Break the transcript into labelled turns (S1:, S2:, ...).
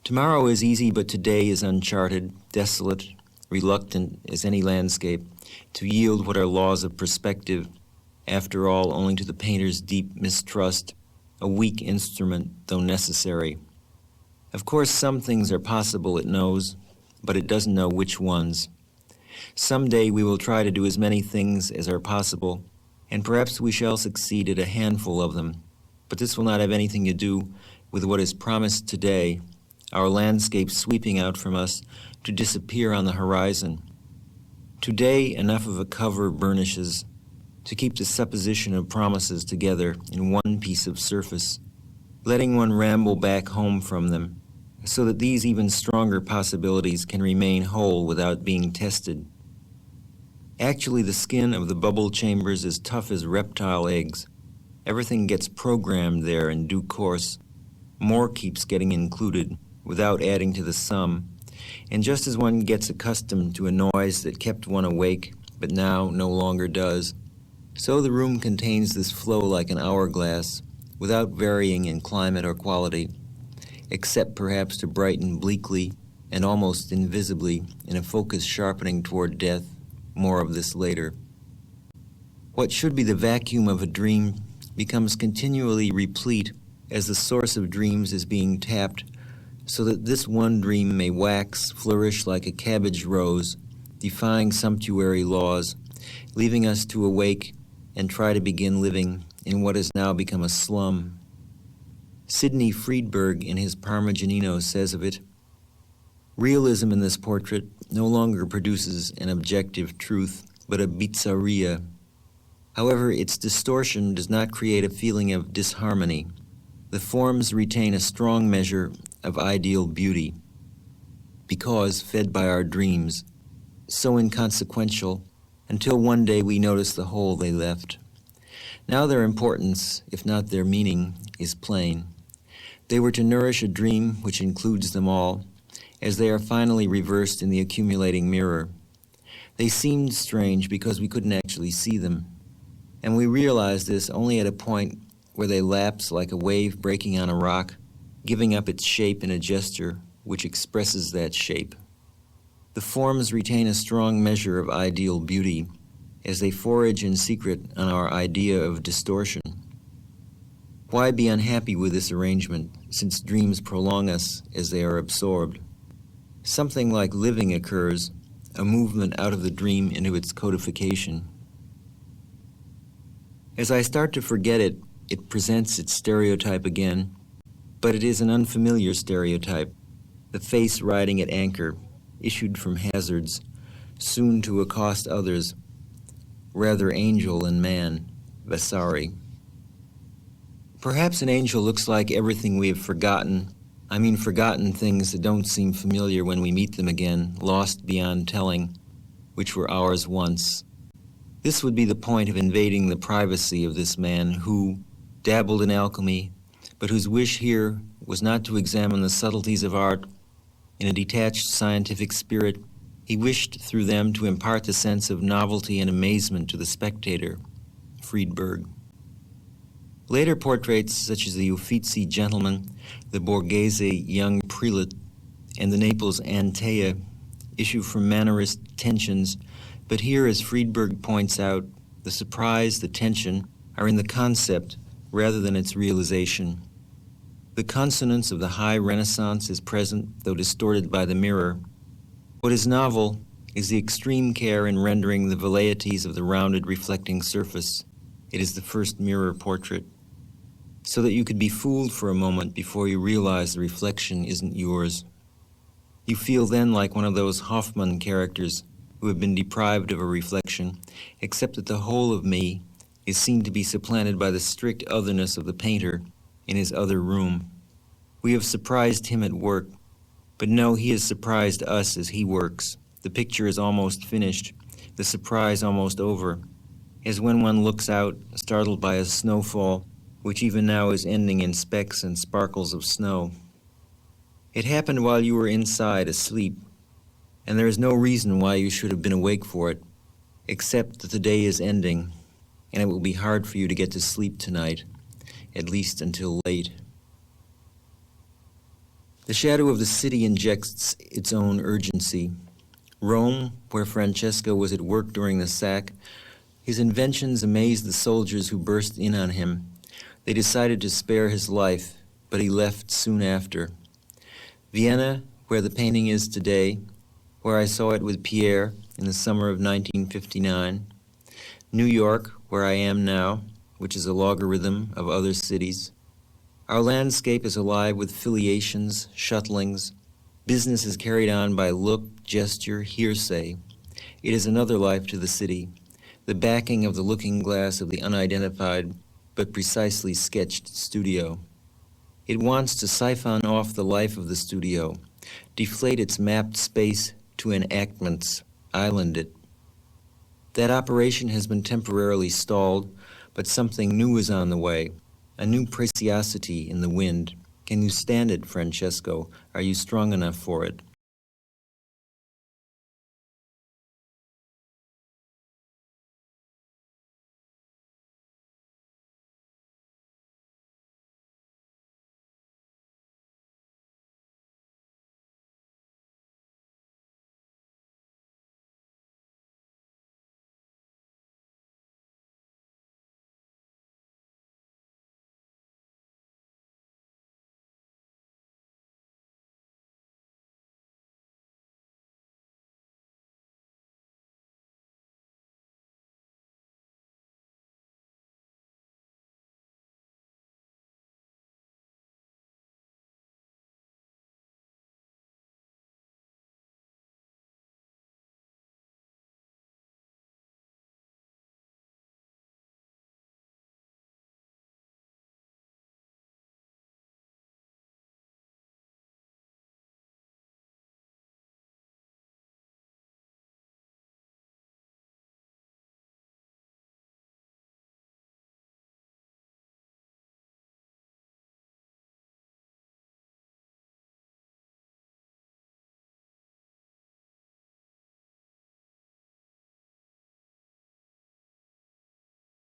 S1: Tomorrow is easy, but today is uncharted, desolate, reluctant as any landscape, to yield what are laws of perspective, after all only to the painter's deep mistrust, a weak instrument, though necessary. Of course, some things are possible, it knows, but it doesn't know which ones. Someday we will try to do as many things as are possible, and perhaps we shall succeed at a handful of them, but this will not have anything to do with what is promised today, our landscape sweeping out from us to disappear on the horizon. Today, enough of a cover burnishes to keep the supposition of promises together in one piece of surface, letting one ramble back home from them, so that these even stronger possibilities can remain whole without being tested. Actually, the skin of the bubble chambers is tough as reptile eggs. Everything gets programmed there in due course. More keeps getting included without adding to the sum, and just as one gets accustomed to a noise that kept one awake but now no longer does, so the room contains this flow like an hourglass, without varying in climate or quality, except perhaps to brighten bleakly and almost invisibly in a focus sharpening toward death. More of this later. What should be the vacuum of a dream becomes continually replete as the source of dreams is being tapped, so that this one dream may wax, flourish like a cabbage rose, defying sumptuary laws, leaving us to awake and try to begin living in what has now become a slum. Sidney Friedberg, in his Parmigianino, says of it, "Realism in this portrait no longer produces an objective truth, but a bizarria. However, its distortion does not create a feeling of disharmony. The forms retain a strong measure of ideal beauty, because, fed by our dreams, so inconsequential, until one day we notice the hole they left. Now their importance, if not their meaning, is plain. They were to nourish a dream which includes them all, as they are finally reversed in the accumulating mirror. They seemed strange because we couldn't actually see them, and we realized this only at a point where they lapse like a wave breaking on a rock, giving up its shape in a gesture which expresses that shape. The forms retain a strong measure of ideal beauty as they forage in secret on our idea of distortion. Why be unhappy with this arrangement, since dreams prolong us as they are absorbed? Something like living occurs, a movement out of the dream into its codification. As I start to forget it, it presents its stereotype again, but it is an unfamiliar stereotype, the face riding at anchor, issued from hazards, soon to accost others, rather angel than man, Vasari. Perhaps an angel looks like everything we have forgotten. I mean forgotten things that don't seem familiar when we meet them again, lost beyond telling, which were ours once. This would be the point of invading the privacy of this man who dabbled in alchemy, but whose wish here was not to examine the subtleties of art in a detached scientific spirit. He wished through them to impart the sense of novelty and amazement to the spectator. Friedberg. Later portraits, such as the Uffizi gentleman, the Borghese young prelate, and the Naples Antea, issue from mannerist tensions, but here, as Friedberg points out, the surprise, the tension, are in the concept rather than its realization. The consonance of the high Renaissance is present, though distorted by the mirror. What is novel is the extreme care in rendering the velleities of the rounded reflecting surface. It is the first mirror portrait, so that you could be fooled for a moment before you realize the reflection isn't yours. You feel then like one of those Hoffmann characters who have been deprived of a reflection, except that the whole of me is seen to be supplanted by the strict otherness of the painter in his other room. We have surprised him at work, but no, he has surprised us as he works. The picture is almost finished, the surprise almost over, as when one looks out, startled by a snowfall, which even now is ending in specks and sparkles of snow. It happened while you were inside, asleep, and there is no reason why you should have been awake for it, except that the day is ending, and it will be hard for you to get to sleep tonight, at least until late. The shadow of the city injects its own urgency. Rome, where Francesco was at work during the sack, his inventions amazed the soldiers who burst in on him. They decided to spare his life, but he left soon after. Vienna, where the painting is today, where I saw it with Pierre in the summer of 1959. New York, where I am now, which is a logarithm of other cities. Our landscape is alive with filiations, shuttlings. Business is carried on by look, gesture, hearsay. It is another life to the city, the backing of the looking glass of the unidentified but precisely sketched studio. It wants to siphon off the life of the studio, deflate its mapped space to enactments, island it. That operation has been temporarily stalled, but something new is on the way, a new preciosity in the wind. Can you stand it, Francesco? Are you strong enough for it?